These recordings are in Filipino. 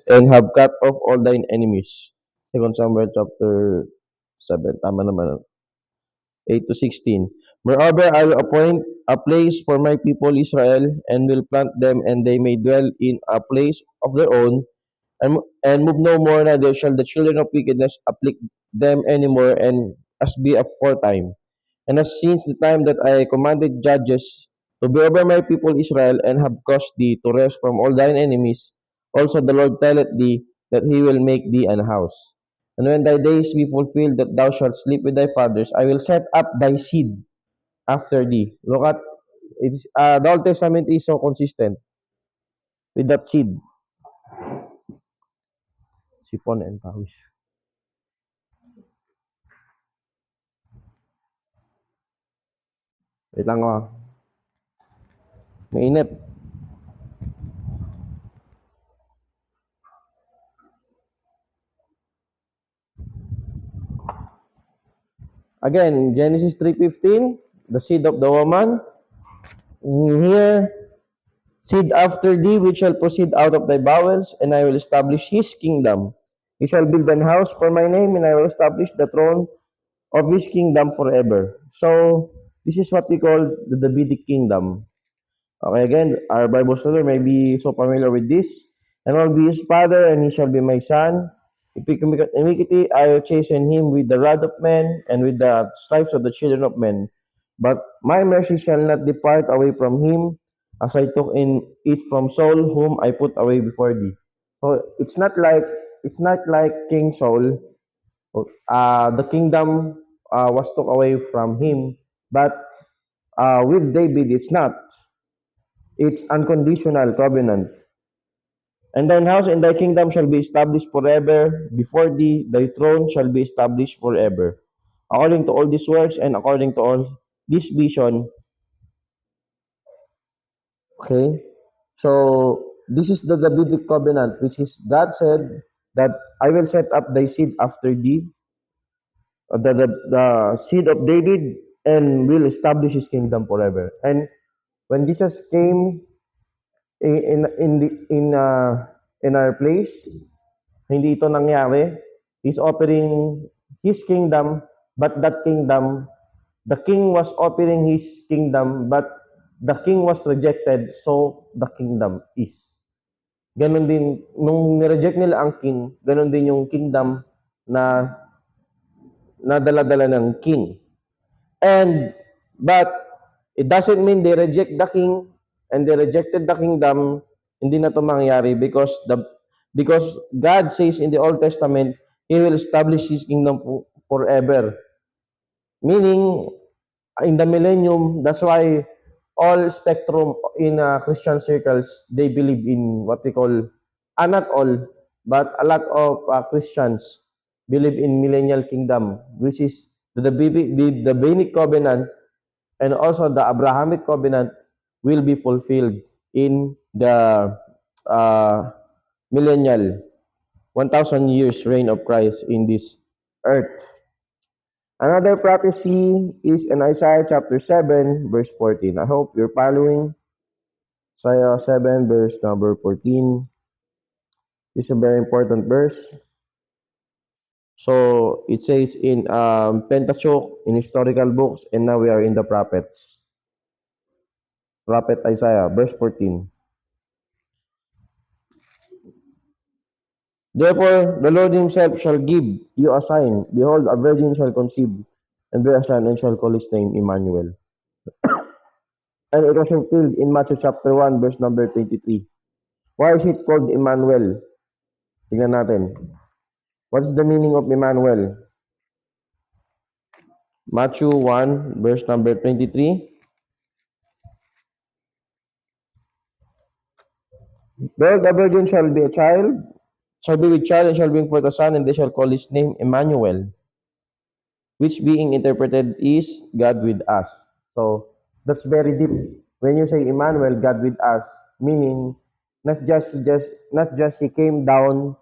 and have cut off all thine enemies. 2 Samuel chapter 7. Tama naman. 8 to 16. Moreover, I will appoint a place for my people Israel, and will plant them, and they may dwell in a place of their own, and move no more, neither shall the children of wickedness afflict them any more, and as be aforetime. And as since the time that I commanded judges to be over my people Israel, and have caused thee to rest from all thine enemies, also the Lord telleth thee that he will make thee an house. And when thy days be fulfilled, that thou shalt sleep with thy fathers, I will set up thy seed after thee. Look at the Old Testament is so consistent with that seed. Sipon and pawis. Wait lang oh. Mainit. Again, Genesis 3:15, the seed of the woman. Here, seed after thee, which shall proceed out of thy bowels, and I will establish his kingdom. He shall build an house for my name, and I will establish the throne of his kingdom forever. So, this is what we call the Davidic kingdom. Okay, again, our Bible student may be so familiar with this. And I will be his father, and he shall be my son. If he commit iniquity, I will chasten him with the rod of men, and with the stripes of the children of men. But my mercy shall not depart away from him, as I took in it from Saul, whom I put away before thee. So it's not like King Saul. The kingdom was took away from him, but with David, it's not. It's unconditional covenant. And thine house and thy kingdom shall be established forever. Before thee, thy throne shall be established forever. According to all these words and according to all this vision. Okay? So, this is the Davidic covenant, which is God said that I will set up thy seed after thee, the seed of David, and will establish his kingdom forever. And when Jesus came in our place, hindi ito nangyari. He's offering his kingdom, but that kingdom, the king was offering his kingdom, but the king was rejected, so the kingdom is. Ganon din, nung nireject nila ang king, ganon din yung kingdom na nadala-dala ng king. But it doesn't mean they reject the king and they rejected the kingdom. Hindi na to mangyayari because God says in the Old Testament, He will establish His kingdom forever. Meaning, in the millennium, that's why all spectrum in Christian circles, they believe in what we call, not all, but a lot of Christians believe in millennial kingdom, which is the Davidic covenant and also the Abrahamic covenant will be fulfilled in the uh, millennial 1,000 years reign of Christ in this earth. Another prophecy is in Isaiah chapter 7, verse 14. I hope you're following. Isaiah 7, verse number 14. This is a very important verse. So it says in Pentateuch, in historical books, and now we are in the prophets. Prophet Isaiah, verse 14. Therefore, the Lord himself shall give you a sign. Behold, a virgin shall conceive, and bear a son, and shall call his name Emmanuel. And it was fulfilled in Matthew chapter 1, verse number 23. Why is it called Emmanuel? Tingnan natin. What is the meaning of Emmanuel? Matthew 1, verse number 23. Behold, a virgin shall be a child, shall be with child, and shall bring forth a son, and they shall call his name Emmanuel, which being interpreted is God with us. So that's very deep. When you say Emmanuel, God with us, meaning not just he came down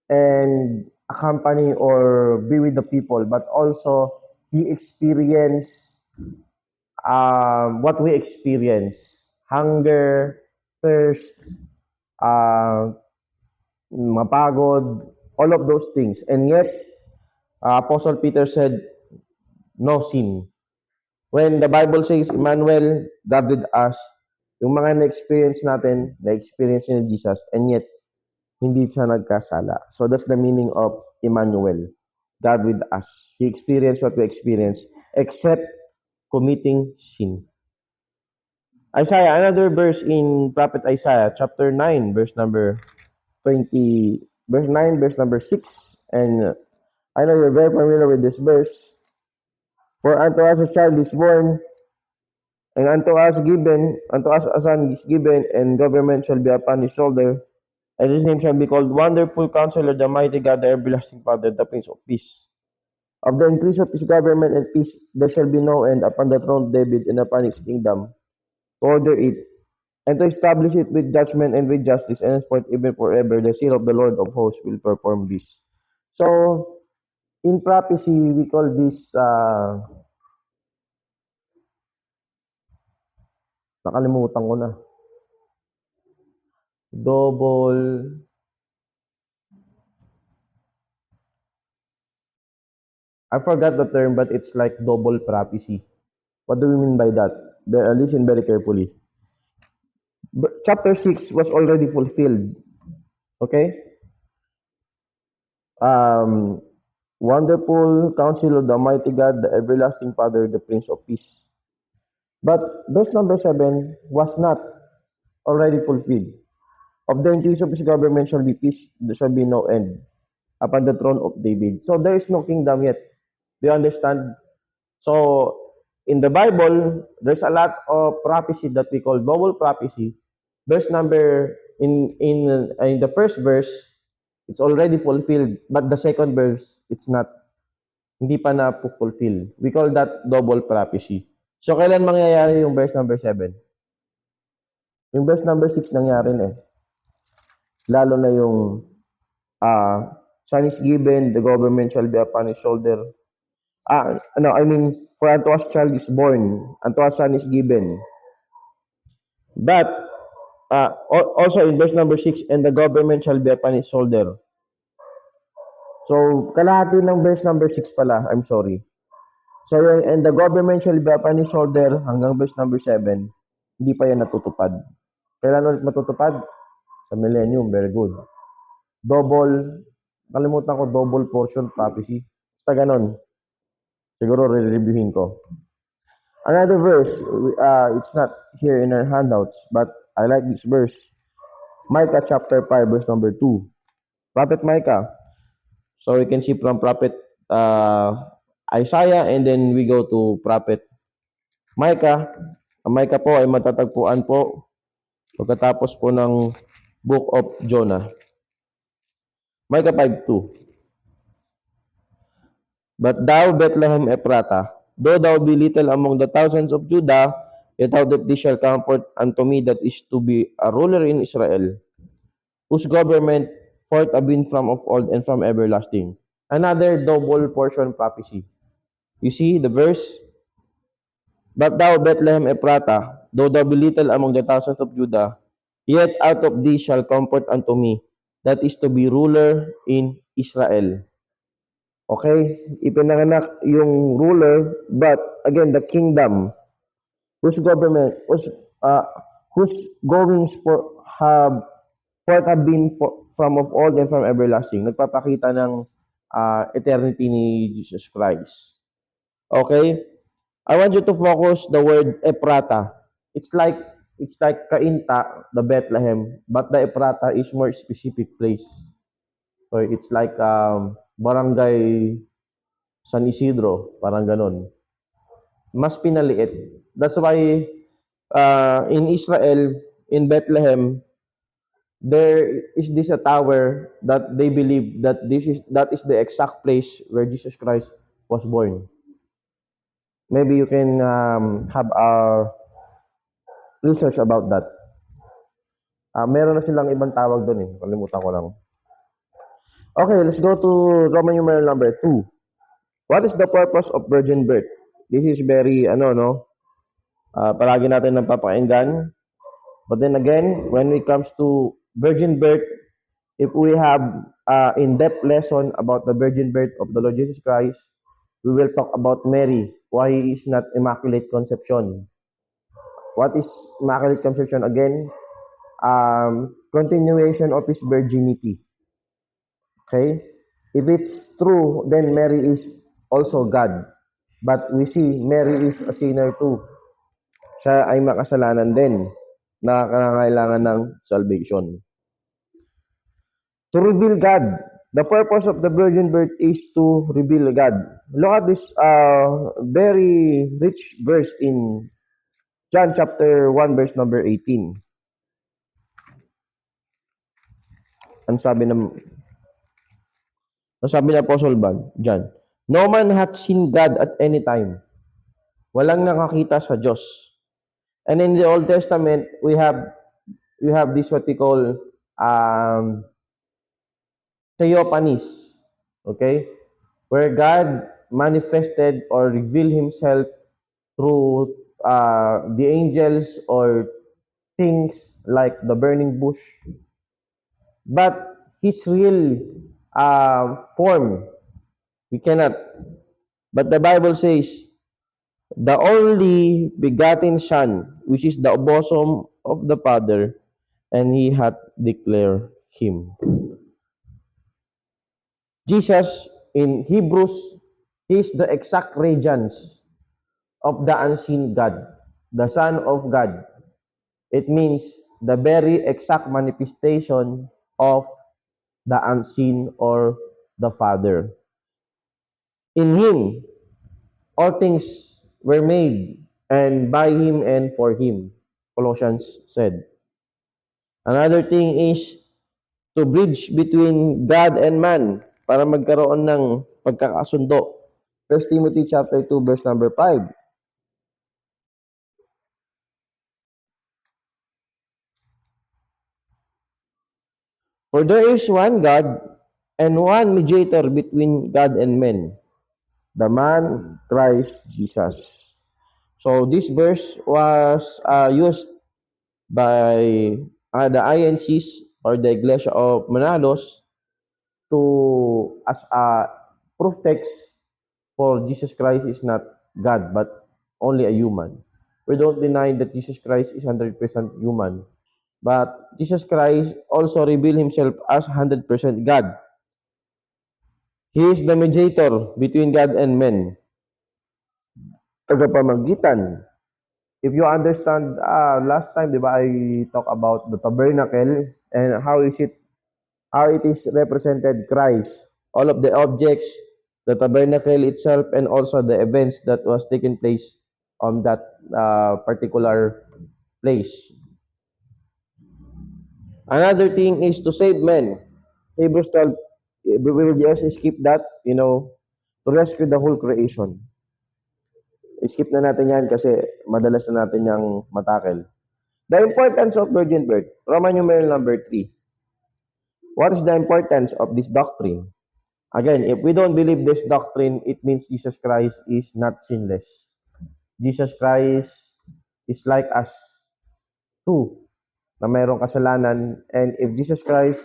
and accompany or be with the people, but also he experienced what we experience: hunger, thirst, uh, mapagod, all of those things. And yet, Apostle Peter said, no sin. When the Bible says, Emmanuel, God with us, yung mga na-experience natin, na-experience ni Jesus, and yet, hindi siya nagkasala. So that's the meaning of Emmanuel, God with us. He experienced what we experience, except committing sin. Isaiah, another verse in Prophet Isaiah, chapter 9, verse number 20, verse 9, verse number 6. And I know you're very familiar with this verse. For unto us a child is born, and unto us a son is given, and government shall be upon his shoulder, and his name shall be called Wonderful Counselor, the Mighty God, the Everlasting Father, the Prince of Peace. Of the increase of his government and peace there shall be no end upon the throne of David and upon his kingdom, to order it, and to establish it with judgment and with justice, and henceforth even forever. The seal of the Lord of hosts will perform this. So, in prophecy, we call this, nakalimutan ko na, double, I forgot the term, but it's like double prophecy. What do we mean by that? Listen very carefully. Chapter 6 was already fulfilled. Okay? Wonderful Counselor, the Mighty God, the Everlasting Father, the Prince of Peace. But verse number 7 was not already fulfilled. Of the increase of his government shall be peace, there shall be no end upon the throne of David. So there is no kingdom yet. Do you understand? So in the Bible, there's a lot of prophecy that we call double prophecy. Verse number in the first verse, it's already fulfilled, but the second verse, it's not. Hindi pa na fulfill. We call that double prophecy. So kailan mangyayari yung verse number 7? Yung verse number 6 nangyari na eh. Lalo na yung son is given, the government shall be upon his shoulder. For unto us child is born, unto us son is given. But, also in verse number 6, and the government shall be upon his shoulder. So, kalahati ng verse number 6 pala, I'm sorry. So, and the government shall be upon his shoulder hanggang verse number 7, hindi pa yan natutupad. Kailan ulit matutupad? Sa millennium, very good. Double, kalimutan ko, double portion prophecy. Basta ganon. Siguro re-reviewin ko. Another verse, it's not here in our handouts, but I like this verse. Micah chapter 5, verse number 2. Prophet Micah. So we can see from Prophet Isaiah, and then we go to Prophet Micah. Ang Micah po ay matatagpuan po pagkatapos po ng Book of Jonah. Micah 5:2. But thou, Bethlehem Ephratah, though thou be little among the thousands of Judah, yet out of thee shall comfort unto me that is to be a ruler in Israel, whose government forth have been from of old and from everlasting. Another double portion prophecy. You see the verse? But thou, Bethlehem Ephratah, though thou be little among the thousands of Judah, yet out of thee shall comfort unto me that is to be ruler in Israel. Okay? Ipinanganak yung ruler, but again, the kingdom, whose government, whose goings have been from of old and from everlasting. Nagpapakita ng eternity ni Jesus Christ. Okay? I want you to focus the word Ephrata. It's like Kainta, the Bethlehem, but the Ephrata is more specific place. So it's like Barangay San Isidro, parang ganon. Mas pinaliit. That's why in Israel, in Bethlehem, there is this a tower that they believe that that is the exact place where Jesus Christ was born. Maybe you can have a research about that. Meron na silang ibang tawag doon eh. Kalimutan ko lang. Okay, let's go to Roman numeral number 2. What is the purpose of virgin birth? This is very, palagi natin napapakinggan. But then again, when it comes to virgin birth, If we have in-depth lesson about the virgin birth of the Lord Jesus Christ, we will talk about Mary, why he is not Immaculate Conception. What is Immaculate Conception again? Continuation of his virginity. Okay? If it's true, then Mary is also God. But we see Mary is a sinner too. Siya ay makasalanan din na kailangan ng salvation. To reveal God. The purpose of the virgin birth is to reveal God. Look at this very rich verse in John chapter 1 verse number 18. Ang sabi ni Apostle John, no man hath seen God at any time. Walang nakakita sa Diyos. And in the Old Testament, we have this what we call theophanies, okay? Where God manifested or revealed himself through the angels or things like the burning bush. But his real form, we cannot. But the Bible says, the only begotten Son, which is the bosom of the Father, and he hath declared him. Jesus, in Hebrews, is the exact radiance of the unseen God, the Son of God. It means the very exact manifestation of the unseen or the Father. In him, all things were made, and by him and for him, Colossians said. Another thing is to bridge between God and man para magkaroon ng pagkakasundo. 1 Timothy chapter 2 verse number 5. For there is one God and one mediator between God and men, the man Christ Jesus. So this verse was used by the INCs or the Iglesia of Manalos to as a proof text for Jesus Christ is not God but only a human. We don't deny that Jesus Christ is 100% human, but Jesus Christ also revealed himself as 100% God. He is the mediator between God and men. Tagapamagitan. If you understand, last time, di ba, I talk about the tabernacle and how it is represented Christ. All of the objects, the tabernacle itself, and also the events that was taking place on that particular place. Another thing is to save men. Hebrews 12, we will just skip that, to rescue the whole creation. Skip na natin yan kasi madalas na natin yung matakil. The importance of virgin birth. Roman numeral number 3. What is the importance of this doctrine? Again, if we don't believe this doctrine, it means Jesus Christ is not sinless. Jesus Christ is like us too, na mayroong kasalanan. And if Jesus Christ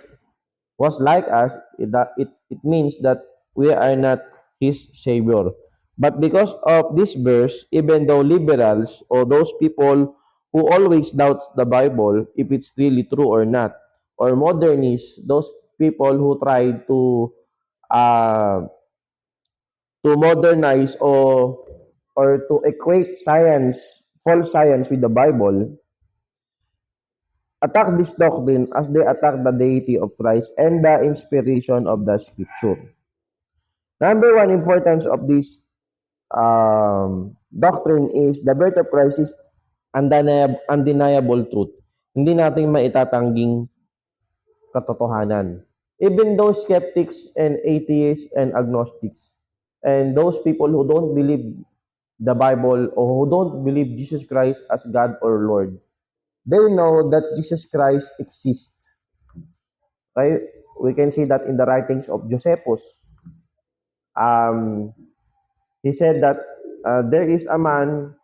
was like us, it means that we are not His Savior. But because of this verse, even though liberals or those people who always doubt the Bible, if it's really true or not, or modernists, those people who try uh, to modernize or to equate science, false science with the Bible, attack this doctrine as they attack the deity of Christ and the inspiration of the Scripture. Number one importance of this doctrine is the birth of Christ is undeniable truth. Hindi natin maitatangging katotohanan. Even those skeptics and atheists and agnostics and those people who don't believe the Bible or who don't believe Jesus Christ as God or Lord, they know that Jesus Christ exists. Okay? We can see that in the writings of Josephus. He said that there is a man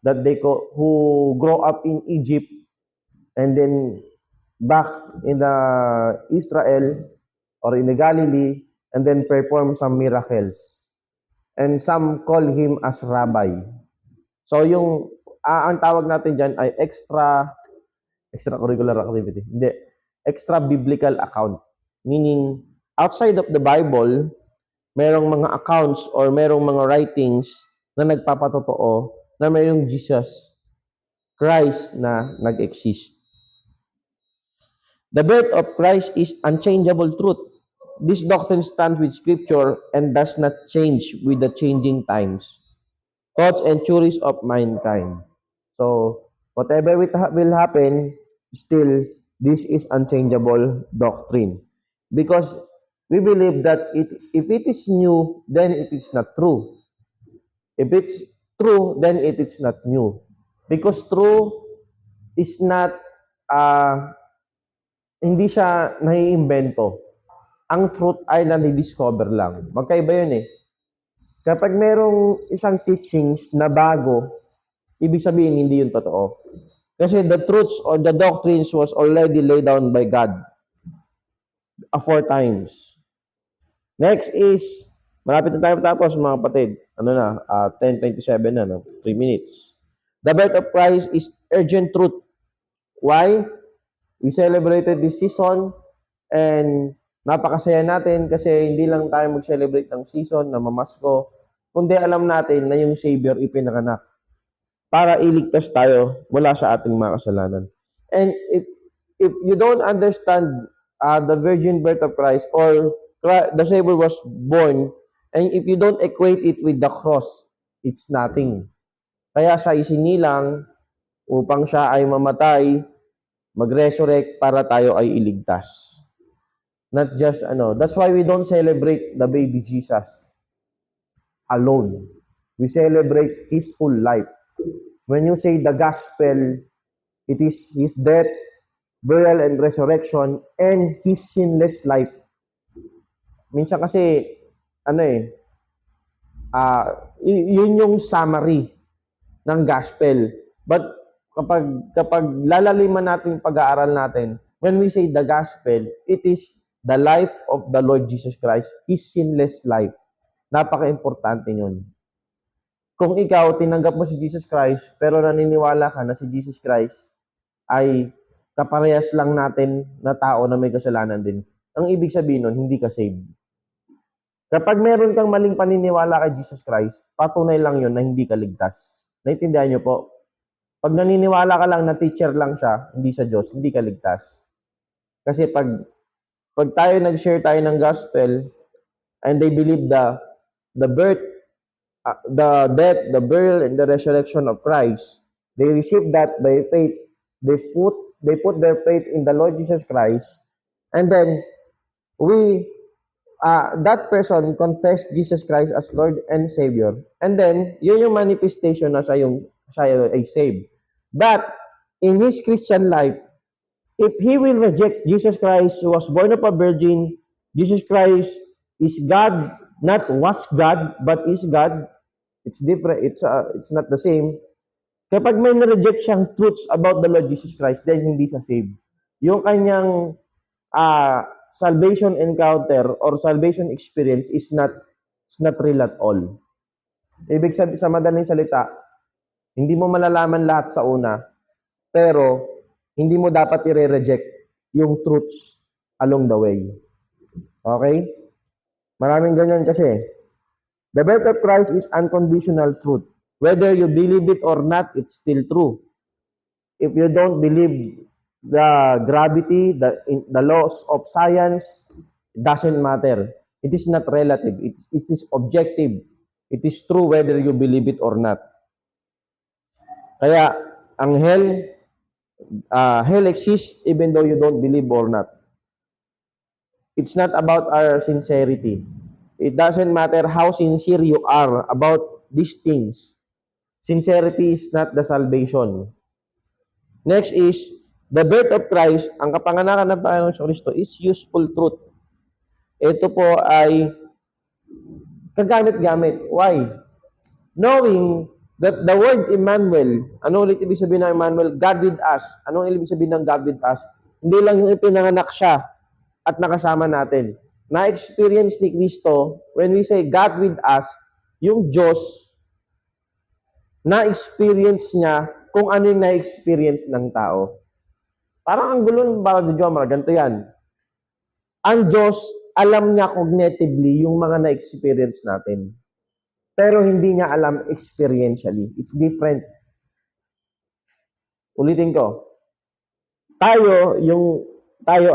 that who grew up in Egypt, and then back in the Israel or in the Galilee and then perform some miracles. And some call him as rabbi. So yung ang tawag natin diyan ay extracurricular activity. Hindi, extra biblical account. Meaning outside of the Bible, merong mga accounts or merong mga writings na nagpapatotoo na mayroong Jesus Christ na nag-exist. The birth of Christ is unchangeable truth. This doctrine stands with Scripture and does not change with the changing times, thoughts, and theories of mankind. So, whatever will happen, still, this is unchangeable doctrine. Because we believe that if it is new, then it is not true. If it's true, then it is not new. Because true is not, hindi siya naiimbento. Ang truth ay nadi-discover lang. Magkaiba yun eh. Kapag merong isang teachings na bago, ibig sabihin hindi yun totoo. Kasi the truths or the doctrines was already laid down by God aforetime. Next is, malapit na tayo tapos mga kapatid. 10:27 na, 3 minutes. The birth of Christ is urgent truth. Why? We celebrated this season and napakasaya natin kasi hindi lang tayo mag-celebrate ng season na mamasko, kundi alam natin na yung Savior ipinanganak para iligtas tayo mula sa ating mga kasalanan. And if you don't understand the virgin birth of Christ or the Savior was born, and if you don't equate it with the cross, it's nothing. Kaya siya isinilang upang siya ay mamatay, mag-resurrect para tayo ay iligtas. Not just that's why we don't celebrate the baby Jesus alone. We celebrate his full life. When you say the gospel, it is his death, burial, and resurrection, and his sinless life. Minsan kasi, yun yung summary ng gospel. But kapag lalaliman natin pag-aaral natin, when we say the gospel, it is the life of the Lord Jesus Christ, his sinless life. Napaka-importante yun. Kung ikaw, tinanggap mo si Jesus Christ, pero naniniwala ka na si Jesus Christ ay kaparehas lang natin na tao na may kasalanan din, ang ibig sabihin nun, hindi ka saved. Kapag meron kang maling paniniwala kay Jesus Christ, patunay lang yun na hindi ka ligtas. Naintindihan niyo po? Pag naniniwala ka lang na teacher lang siya, hindi sa Diyos, hindi ka ligtas. Kasi pag tayo nag-share tayo ng gospel, and they believe the birth, the death, the burial, and the resurrection of Christ, they receive that by faith. They put their faith in the Lord Jesus Christ, and then that person confess Jesus Christ as Lord and Savior, and then yun yung manifestation na siya ay saved. But in his Christian life, if he will reject Jesus Christ who was born of a virgin, Jesus Christ is God, not was God, but is God. It's different. It's not the same. Kapag may na-reject siyang truths about the Lord Jesus Christ, then hindi siya saved. Yung kanyang salvation encounter or salvation experience is not real at all. Ibig sabihin, sa madaling salita, hindi mo malalaman lahat sa una, pero hindi mo dapat i-reject yung truths along the way. Okay? Maraming ganyan kasi. The birth of Christ is unconditional truth. Whether you believe it or not, it's still true. If you don't believe the gravity, the laws of science, it doesn't matter. It is not relative. It is objective. It is true whether you believe it or not. Kaya, ang hell exists even though you don't believe or not. It's not about our sincerity. It doesn't matter how sincere you are about these things. Sincerity is not the salvation. Next is, the birth of Christ, ang kapanganakan ng Panginoon sa Kristo is useful truth. Ito po ay kagamit-gamit. Why? Knowing that the word Emmanuel, ano ulit ibig sabihin ng Emmanuel? God with us. Anong ibig sabihin ng God with us? Hindi lang yung ipinanganak siya at nakasama natin. Na-experience ni Kristo, when we say God with us, yung Diyos, na-experience niya kung ano yung na-experience ng tao. Parang ang gulo para di Jomar, ganito yan. Ang Diyos, alam niya cognitively yung mga na-experience natin. Pero hindi niya alam experientially. It's different. Ulitin ko. Tayo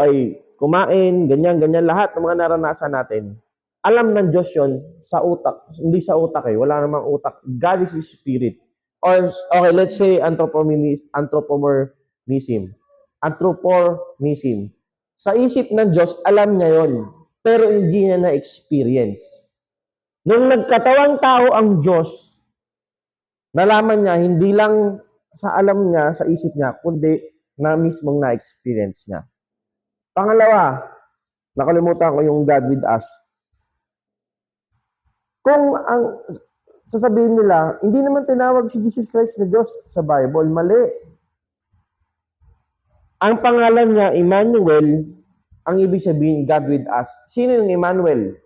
ay kumain, ganyan, lahat ng mga naranasan natin. Alam ng Diyos yun sa utak. Hindi sa utak eh. Wala namang utak. God is His Spirit. Or, okay, let's say anthropomorphism. Anthropomorphism. Sa isip ng Diyos, alam niya yon, pero hindi niya na-experience. Nung nagkatawang tao ang Diyos, nalaman niya, hindi lang sa alam niya, sa isip niya, kundi na mismong na-experience niya. Pangalawa, nakalimutan ko yung God with us. Kung ang sasabihin nila, hindi naman tinawag si Jesus Christ na Diyos sa Bible, mali. Ang pangalan niya, Emmanuel, ang ibig sabihin, God with us. Sino yung Emmanuel?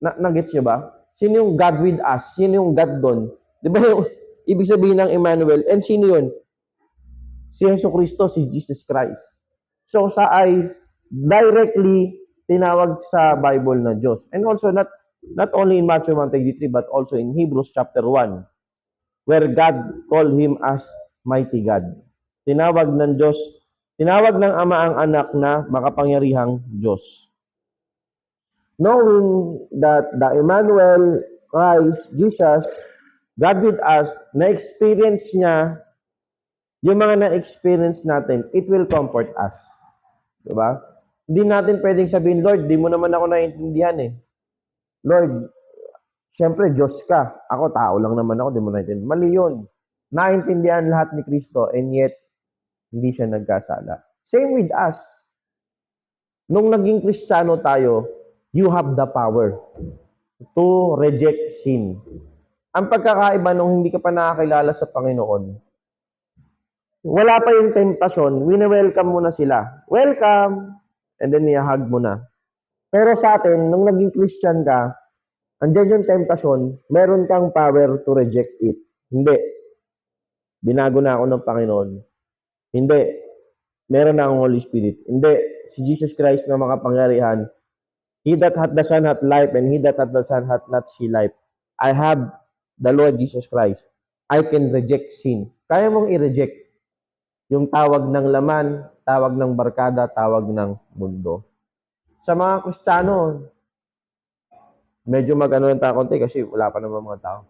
Nag-gets niyo ba? Sino yung God with us? Sino yung God doon? Di ba yung ibig sabihin ng Emmanuel? And sino yun? Si Yesu Cristo, si Jesus Christ. So, sa ay directly tinawag sa Bible na Diyos. And also, not only in Matthew 1:33, but also in Hebrews chapter 1, where God called Him as mighty God. Tinawag ng Diyos, tinawag ng Ama ang anak na makapangyarihang Diyos. Knowing that the Emmanuel, Christ, Jesus, God with us, na-experience niya yung mga na-experience natin, it will comfort us. Diba? Hindi natin pwedeng sabihin, Lord, di mo naman ako naiintindihan eh. Lord, siyempre, Diyos ka. Ako, tao lang naman ako, di mo naiintindihan. Mali yun. Naintindihan lahat ni Kristo, and yet, hindi siya nagkasala. Same with us. Nung naging Kristiyano tayo, you have the power to reject sin. Ang pagkakaiba nung hindi ka pa nakakilala sa Panginoon, wala pa yung temptasyon, wini-welcome mo na sila. Welcome! And then i-hug mo na. Pero sa atin, nung naging Christian ka, andyan yung temptasyon, meron kang power to reject it. Hindi. Binago na ako ng Panginoon. Hindi. Meron na akong Holy Spirit. Hindi. Si Jesus Christ na makapangyarihan. He that hath the Son hath life, and he that hath the Son hath not see life. I have the Lord Jesus Christ. I can reject sin. Kaya mong i-reject yung tawag ng laman, tawag ng barkada, tawag ng mundo. Sa mga Kristiyano, medyo mag-ano lang tayo konti kasi wala pa naman mga tao.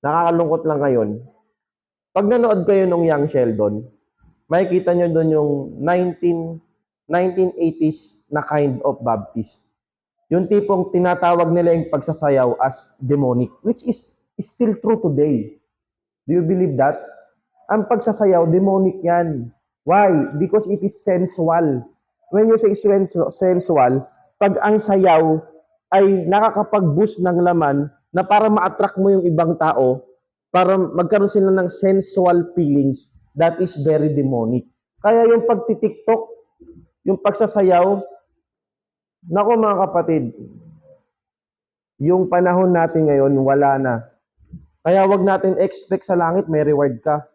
Nakakalungkot lang ngayon. Pag nanood kayo nung Young Sheldon, makikita nyo doon yung 1980s na kind of Baptist. Yung tipong tinatawag nila yung pagsasayaw as demonic, which is still true today. Do you believe that? Ang pagsasayaw, demonic yan. Why? Because it is sensual. When you say sensual, pag ang sayaw ay nakakapag-boost ng laman na para ma-attract mo yung ibang tao, para magkaroon sila ng sensual feelings, that is very demonic. Kaya yung pagtitiktok, yung pagsasayaw, nako mga kapatid, yung panahon natin ngayon, wala na. Kaya wag natin expect sa langit may reward ka.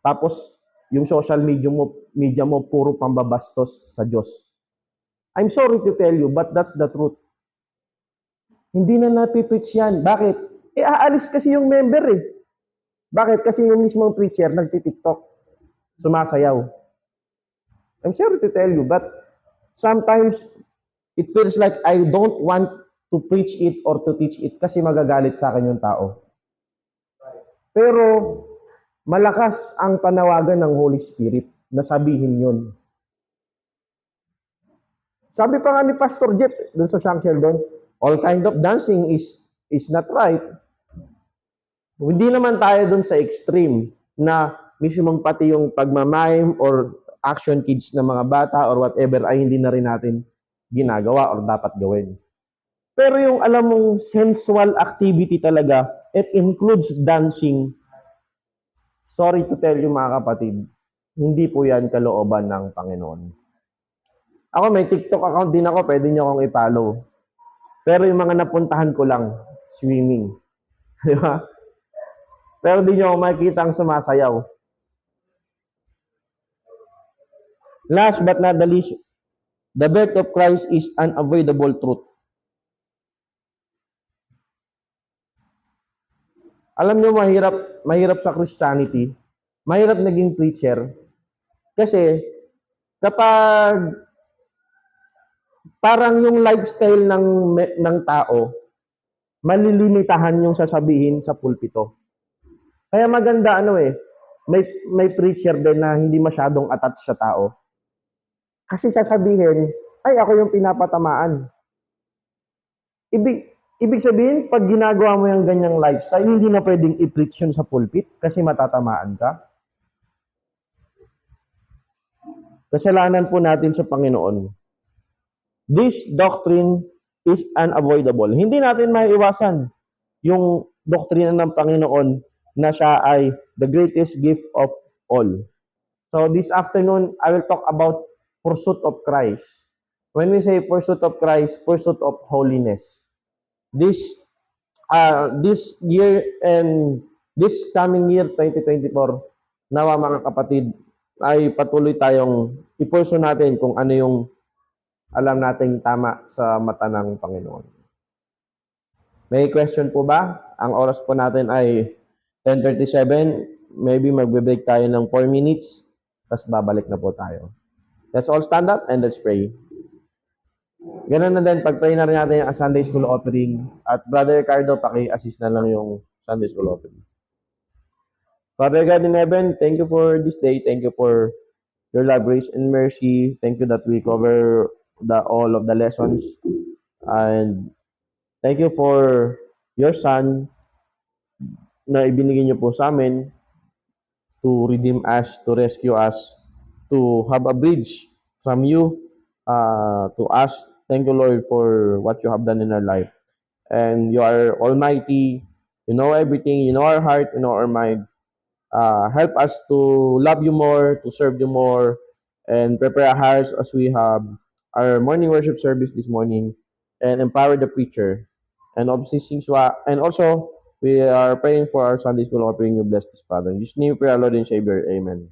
Tapos, yung social media mo puro pambabastos sa Diyos. I'm sorry to tell you, but that's the truth. Hindi na napipitch yan. Bakit? Aalis kasi yung member eh. Bakit? Kasi yung mismong preacher nagtitiktok, sumasayaw. I'm sorry to tell you, but sometimes it feels like I don't want to preach it or to teach it kasi magagalit sa akin yung tao. Pero, malakas ang panawagan ng Holy Spirit na sabihin yun. Sabi pa nga ni Pastor Jeff dun sa Young Sheldon, all kind of dancing is not right. Hindi naman tayo dun sa extreme na mismong pati yung pagmamime or action kids ng mga bata or whatever ay hindi na rin natin ginagawa or dapat gawin. Pero yung alam mong sensual activity talaga, it includes dancing. Sorry to tell you mga kapatid, hindi po yan kalooban ng Panginoon. Ako may TikTok account din ako, pwede niyo akong i-follow. Pero yung mga napuntahan ko lang, swimming. Di ba? Pero di niyo ako makikita ang sumasayaw. Last but not the least, the birth of Christ is unavoidable truth. Alam niyo, mahirap sa Christianity, mahirap naging preacher, kasi kapag parang yung lifestyle ng tao, malilimitahan yung sasabihin sa pulpito. Kaya maganda may preacher din na hindi masyadong attached sa tao. Kasi sasabihin, ay ako yung pinapatamaan. Ibig sabihin, pag ginagawa mo yung ganyang lifestyle, hindi na pwedeng i-preach yun sa pulpit kasi matatamaan ka. Kasalanan po natin sa Panginoon. This doctrine is unavoidable. Hindi natin maiiwasan yung doktrina ng Panginoon na siya ay the greatest gift of all. So this afternoon, I will talk about pursuit of Christ. When we say pursuit of Christ, pursuit of holiness. This year and this coming year 2024, nawa mga kapatid, ay patuloy tayong i-pursue natin kung ano yung alam nating tama sa mata ng Panginoon. May question po ba? Ang oras po natin ay 10:37. Maybe magbe-break tayo ng 4 minutes, tapos babalik na po tayo. Let's all stand up and let's pray. Ganun na din, pag-pray na rin natin yung Sunday School offering. At Brother Ricardo, paki-assist na lang yung Sunday School offering. Father God in heaven, thank you for this day. Thank you for your love, grace, and mercy. Thank you that we cover all of the lessons. And thank you for your Son na ibinigay niyo po sa amin to redeem us, to rescue us, to have a bridge from you to us. Thank you, Lord, for what you have done in our life. And you are almighty. You know everything. You know our heart. You know our mind. Help us to love you more, to serve you more, and prepare our hearts as we have our morning worship service this morning, and empower the preacher. And obviously, and also we are praying for our Sunday school offering. You bless this Father. In Jesus' name, we pray, our Lord and Savior. Amen.